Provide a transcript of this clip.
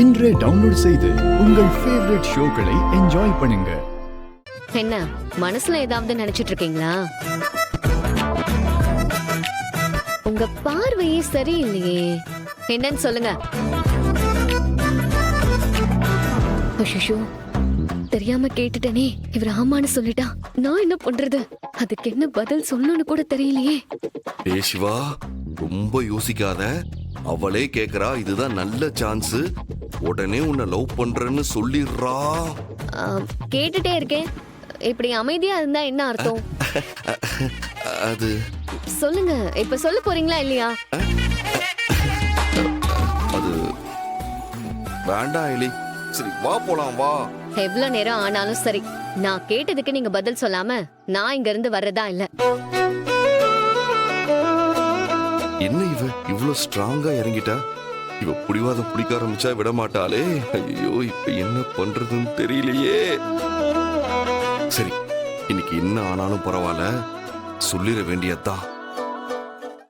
இன்றே டவுன்லோட் செய்து உங்கள் ஃபேவரட் ஷோக்களை என்ஜாய் பண்ணுங்க. என்ன மனசுல ஏதாவது நினைச்சிட்டு இருக்கீங்களா? உங்க பார்வையே சரியில்லையே, என்னன்னு சொல்லுங்க. அஷிஷோ, தெரியாம கேட்டுட்டனே. இவர் ஆமான்னு சொல்லிட்டா நான் என்ன பண்றது? அதுக்கு என்ன பதில் சொல்லணும்னு கூட தெரியலையே. ஏ சிவா, ரொம்ப யோசிக்காத. அவளே கேக்குறா, இதுதான் நல்ல சான்ஸ். உடனே உன்னை லவ் பண்றேன்னு சொல்லிடுறா. கேட்டுட்டே இருக்கேன். இப்படி அமைதியா இருந்தா என்ன அர்த்தம்? அது சொல்லுங்க, இப்ப சொல்ல போறீங்களா இல்லையா? அது வேண்டாம் எலி. சரி வா போலாம், வா. எவ்வளவு நேரம் ஆனாலும் சரி, நான் கேட்டதுக்கு நீங்க பதில் சொல்லாம நான் இங்க இருந்து வர்றதா இல்ல. என்ன இவ இவ்வளவு ஸ்ட்ராங்கா இறங்கிட்டா? இவ புடிவாதம் பிடிக்க ஆரம்பிச்சா விட மாட்டாளே. ஐயோ, இப்ப என்ன பண்றதுன்னு தெரியலையே. சரி, இன்னைக்கு என்ன ஆனாலும் பரவாயில்ல, சொல்லிட வேண்டியதுதான்.